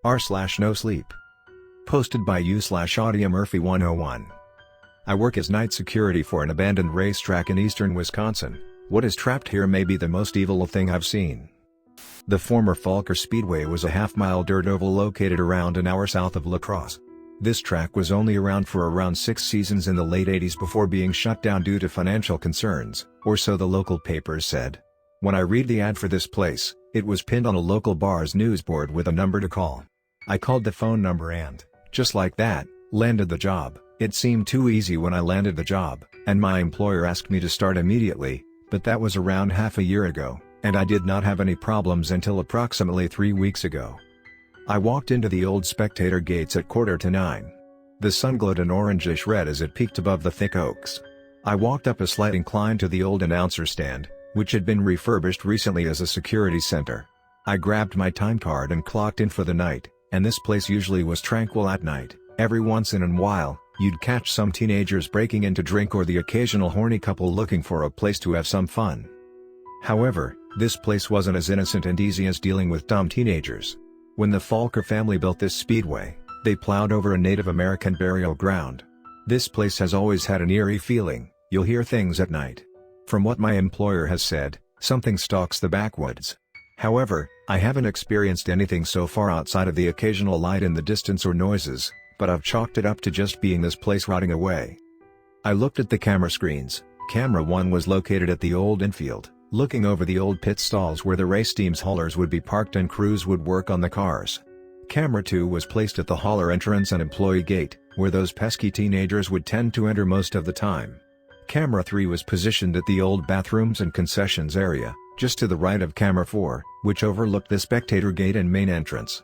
r/NoSleep. Posted by u/AudiaMurphy101. I work as night security for an abandoned racetrack in eastern Wisconsin. What is trapped here may be the most evil thing I've seen. The former Falker Speedway was a half-mile dirt oval located around an hour south of La Crosse. This track was only around for around 6 seasons in the late 80s before being shut down due to financial concerns, or so the local papers said. When I read the ad for this place, it was pinned on a local bar's newsboard with a number to call. I called the phone number and, just like that, landed the job. It seemed too easy when I landed the job, and my employer asked me to start immediately, but that was around half a year ago, and I did not have any problems until approximately 3 weeks ago. I walked into the old spectator gates at 8:45. The sun glowed an orangish red as it peeked above the thick oaks. I walked up a slight incline to the old announcer stand, which had been refurbished recently as a security center. I grabbed my time card and clocked in for the night, and this place usually was tranquil at night. Every once in a while, you'd catch some teenagers breaking in to drink or the occasional horny couple looking for a place to have some fun. However, this place wasn't as innocent and easy as dealing with dumb teenagers. When the Falker family built this speedway, they plowed over a Native American burial ground. This place has always had an eerie feeling. You'll hear things at night. From what my employer has said, something stalks the backwoods. However, I haven't experienced anything so far outside of the occasional light in the distance or noises, but I've chalked it up to just being this place rotting away. I looked at the camera screens. Camera 1 was located at the old infield, looking over the old pit stalls where the race team's haulers would be parked and crews would work on the cars. Camera 2 was placed at the hauler entrance and employee gate, where those pesky teenagers would tend to enter most of the time. Camera 3 was positioned at the old bathrooms and concessions area, just to the right of Camera 4, which overlooked the spectator gate and main entrance.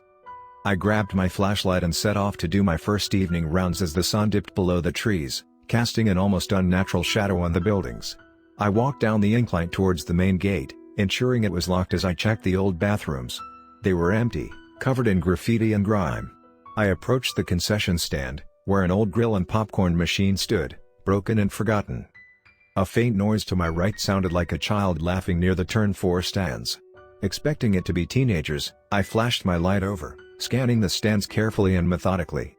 I grabbed my flashlight and set off to do my first evening rounds as the sun dipped below the trees, casting an almost unnatural shadow on the buildings. I walked down the incline towards the main gate, ensuring it was locked as I checked the old bathrooms. They were empty, covered in graffiti and grime. I approached the concession stand, where an old grill and popcorn machine stood, broken and forgotten. A faint noise to my right sounded like a child laughing near the turn 4 stands. Expecting it to be teenagers, I flashed my light over, scanning the stands carefully and methodically.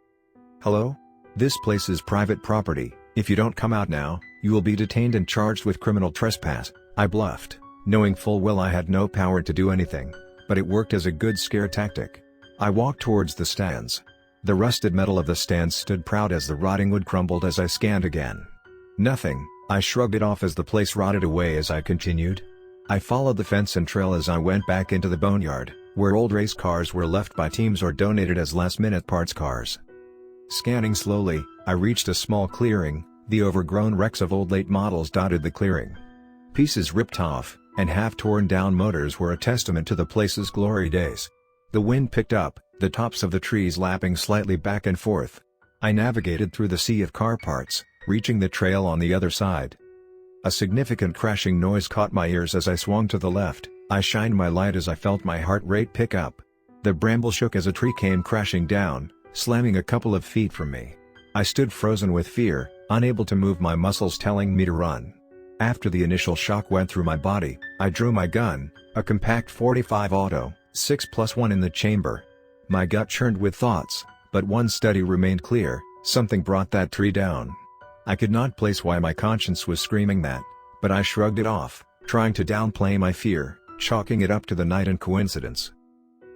"Hello? This place is private property. If you don't come out now, you will be detained and charged with criminal trespass," I bluffed, knowing full well I had no power to do anything. But it worked as a good scare tactic. I walked towards the stands. The rusted metal of the stands stood proud as the rotting wood crumbled as I scanned again. Nothing. I shrugged it off as the place rotted away as I continued. I followed the fence and trail as I went back into the boneyard, where old race cars were left by teams or donated as last-minute parts cars. Scanning slowly, I reached a small clearing. The overgrown wrecks of old late models dotted the clearing. Pieces ripped off, and half-torn down motors were a testament to the place's glory days. The wind picked up, the tops of the trees lapping slightly back and forth. I navigated through the sea of car parts, reaching the trail on the other side. A significant crashing noise caught my ears as I swung to the left. I shined my light as I felt my heart rate pick up. The bramble shook as a tree came crashing down, slamming a couple of feet from me. I stood frozen with fear, unable to move, my muscles telling me to run. After the initial shock went through my body, I drew my gun, a compact .45 auto, 6+1 in the chamber. My gut churned with thoughts, but one study remained clear: something brought that tree down. I could not place why my conscience was screaming that, but I shrugged it off, trying to downplay my fear, chalking it up to the night and coincidence.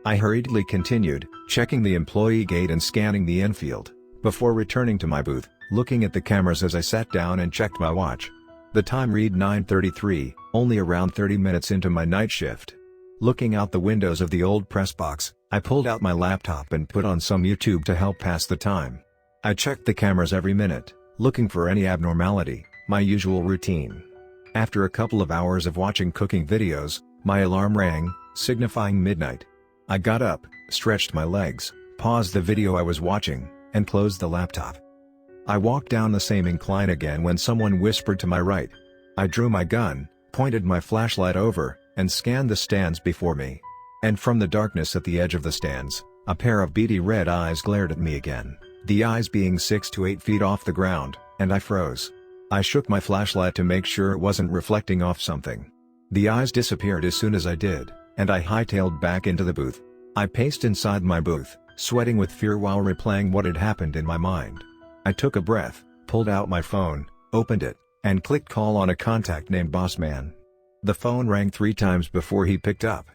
I hurriedly continued, checking the employee gate and scanning the infield, before returning to my booth, looking at the cameras as I sat down and checked my watch. The time read 9:33, only around 30 minutes into my night shift. Looking out the windows of the old press box, I pulled out my laptop and put on some YouTube to help pass the time. I checked the cameras every minute, looking for any abnormality, my usual routine. After a couple of hours of watching cooking videos, my alarm rang, signifying midnight. I got up, stretched my legs, paused the video I was watching, and closed the laptop. I walked down the same incline again when someone whispered to my right. I drew my gun, pointed my flashlight over, and scanned the stands before me. And from the darkness at the edge of the stands, a pair of beady red eyes glared at me again, the eyes being 6 to 8 feet off the ground, and I froze. I shook my flashlight to make sure it wasn't reflecting off something. The eyes disappeared as soon as I did, and I hightailed back into the booth. I paced inside my booth, sweating with fear while replaying what had happened in my mind. I took a breath, pulled out my phone, opened it, and clicked call on a contact named Bossman. The phone rang 3 times before he picked up.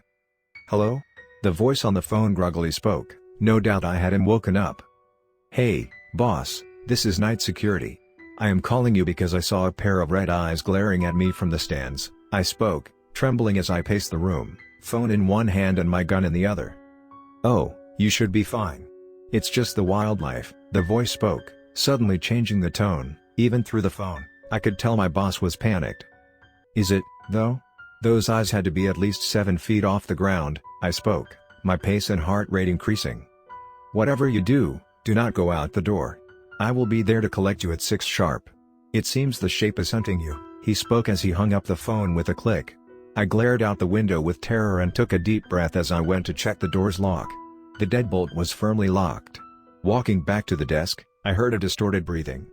"Hello?" The voice on the phone groggily spoke. No doubt I had him woken up. "Hey, boss, this is night security. I am calling you because I saw a pair of red eyes glaring at me from the stands," I spoke, trembling as I paced the room, phone in one hand and my gun in the other. "Oh, you should be fine. It's just the wildlife," the voice spoke, suddenly changing the tone. Even through the phone, I could tell my boss was panicked. "Is it, though? Those eyes had to be at least 7 feet off the ground," I spoke, my pace and heart rate increasing. "Whatever you do, do not go out the door. I will be there to collect you at 6 sharp. It seems the shape is hunting you," he spoke as he hung up the phone with a click. I glared out the window with terror and took a deep breath as I went to check the door's lock. The deadbolt was firmly locked. Walking back to the desk, I heard a distorted breathing.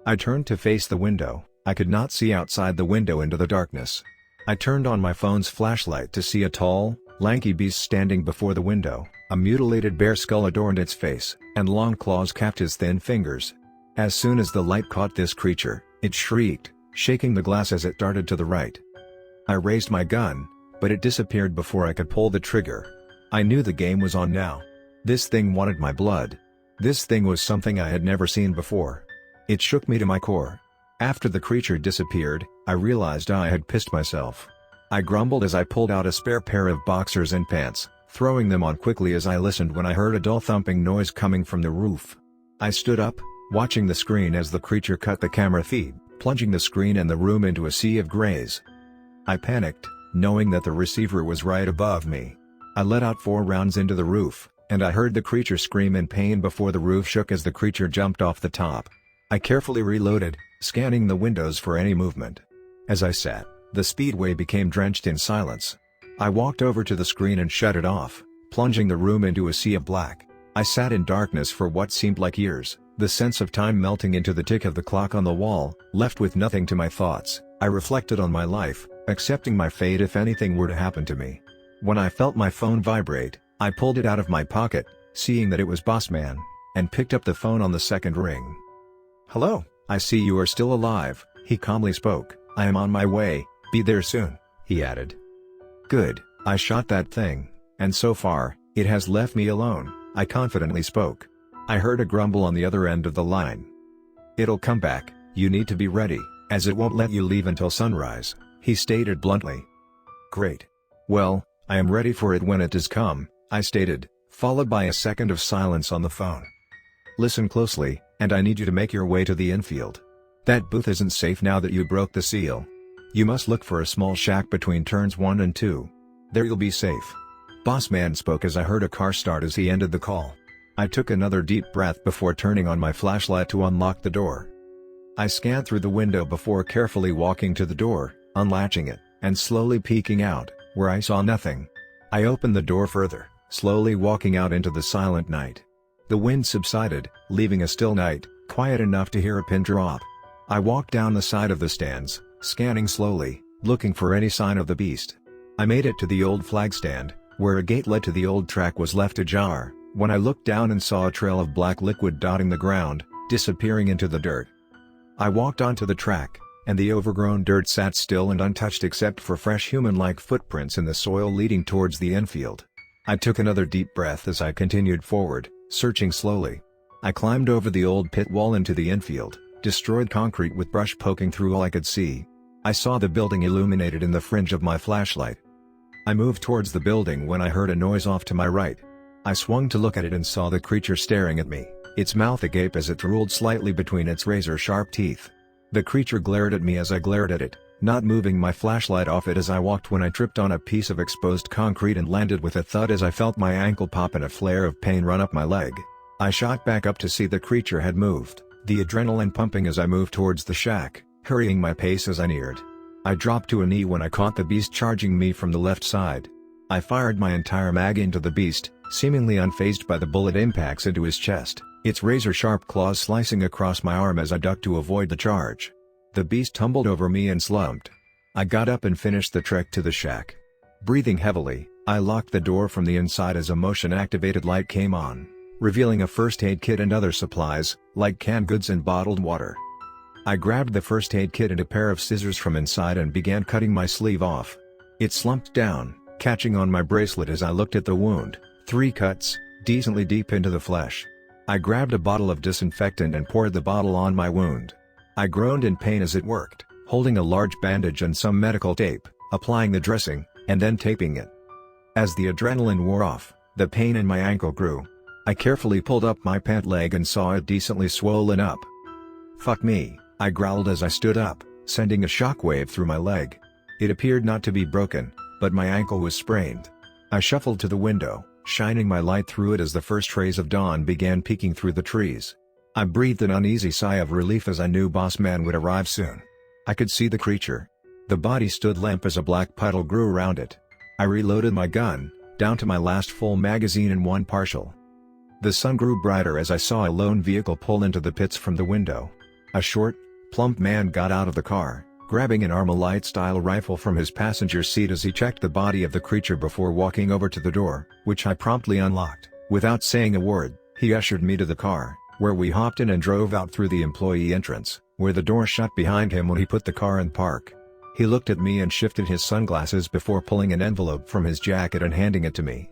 I turned to face the window. I could not see outside the window into the darkness. I turned on my phone's flashlight to see a tall, lanky beast standing before the window. A mutilated bear skull adorned its face, and long claws capped his thin fingers. As soon as the light caught this creature, it shrieked, shaking the glass as it darted to the right. I raised my gun, but it disappeared before I could pull the trigger. I knew the game was on now. This thing wanted my blood. This thing was something I had never seen before. It shook me to my core. After the creature disappeared, I realized I had pissed myself. I grumbled as I pulled out a spare pair of boxers and pants, throwing them on quickly as I listened when I heard a dull thumping noise coming from the roof. I stood up, watching the screen as the creature cut the camera feed, plunging the screen and the room into a sea of grays. I panicked, knowing that the receiver was right above me. I let out 4 rounds into the roof, and I heard the creature scream in pain before the roof shook as the creature jumped off the top. I carefully reloaded, scanning the windows for any movement. As I sat, the Speedway became drenched in silence. I walked over to the screen and shut it off, plunging the room into a sea of black. I sat in darkness for what seemed like years, the sense of time melting into the tick of the clock on the wall, left with nothing to my thoughts. I reflected on my life, accepting my fate if anything were to happen to me. When I felt my phone vibrate, I pulled it out of my pocket, seeing that it was Bossman, and picked up the phone on the second ring. "Hello, I see you are still alive," he calmly spoke. "I am on my way, be there soon," he added. "Good, I shot that thing, and so far, it has left me alone," I confidently spoke. I heard a grumble on the other end of the line. "It'll come back, you need to be ready, as it won't let you leave until sunrise," he stated bluntly. "Great. Well, I am ready for it when it does come," I stated, followed by a second of silence on the phone. "Listen closely, and I need you to make your way to the infield. That booth isn't safe now that you broke the seal. You must look for a small shack between turns 1 and 2. There you'll be safe." Bossman spoke as I heard a car start as he ended the call. I took another deep breath before turning on my flashlight to unlock the door. I scanned through the window before carefully walking to the door, unlatching it, and slowly peeking out, where I saw nothing. I opened the door further, slowly walking out into the silent night. The wind subsided, leaving a still night, quiet enough to hear a pin drop. I walked down the side of the stands, scanning slowly, looking for any sign of the beast. I made it to the old flag stand, where a gate led to the old track was left ajar, when I looked down and saw a trail of black liquid dotting the ground, disappearing into the dirt. I walked onto the track, and the overgrown dirt sat still and untouched except for fresh human-like footprints in the soil leading towards the infield. I took another deep breath as I continued forward, searching slowly. I climbed over the old pit wall into the infield, destroyed concrete with brush poking through all I could see. I saw the building illuminated in the fringe of my flashlight. I moved towards the building when I heard a noise off to my right. I swung to look at it and saw the creature staring at me, its mouth agape as it drooled slightly between its razor-sharp teeth. The creature glared at me as I glared at it, not moving my flashlight off it as I walked when I tripped on a piece of exposed concrete and landed with a thud as I felt my ankle pop and a flare of pain run up my leg. I shot back up to see the creature had moved, the adrenaline pumping as I moved towards the shack, hurrying my pace as I neared. I dropped to a knee when I caught the beast charging me from the left side. I fired my entire mag into the beast, seemingly unfazed by the bullet impacts into his chest, its razor-sharp claws slicing across my arm as I ducked to avoid the charge. The beast tumbled over me and slumped. I got up and finished the trek to the shack. Breathing heavily, I locked the door from the inside as a motion-activated light came on. revealing a first aid kit and other supplies, like canned goods and bottled water. I grabbed the first aid kit and a pair of scissors from inside and began cutting my sleeve off. It slumped down, catching on my bracelet as I looked at the wound, 3 cuts, decently deep into the flesh. I grabbed a bottle of disinfectant and poured the bottle on my wound. I groaned in pain as it worked, holding a large bandage and some medical tape, applying the dressing, and then taping it. As the adrenaline wore off, the pain in my ankle grew. I carefully pulled up my pant leg and saw it decently swollen up. "Fuck me," I growled as I stood up, sending a shockwave through my leg. It appeared not to be broken, but my ankle was sprained. I shuffled to the window, shining my light through it as the first rays of dawn began peeking through the trees. I breathed an uneasy sigh of relief as I knew Boss Man would arrive soon. I could see the creature. The body stood limp as a black puddle grew around it. I reloaded my gun, down to my last full magazine and one partial. The sun grew brighter as I saw a lone vehicle pull into the pits from the window. A short, plump man got out of the car, grabbing an Armalite-style rifle from his passenger seat as he checked the body of the creature before walking over to the door, which I promptly unlocked. Without saying a word, he ushered me to the car, where we hopped in and drove out through the employee entrance, where the door shut behind him when he put the car in park. He looked at me and shifted his sunglasses before pulling an envelope from his jacket and handing it to me.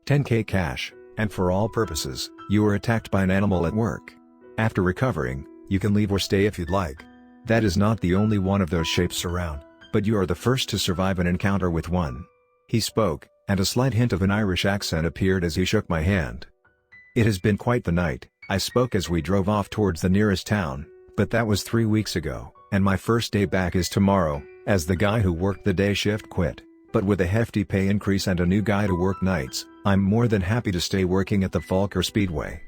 "10K cash, and for all purposes, you were attacked by an animal at work. After recovering, you can leave or stay if you'd like. That is not the only one of those shapes around, but you are the first to survive an encounter with one." He spoke, and a slight hint of an Irish accent appeared as he shook my hand. "It has been quite the night," I spoke as we drove off towards the nearest town, "but that was 3 weeks ago, and my first day back is tomorrow, as the guy who worked the day shift quit. But with a hefty pay increase and a new guy to work nights, I'm more than happy to stay working at the Falker Speedway."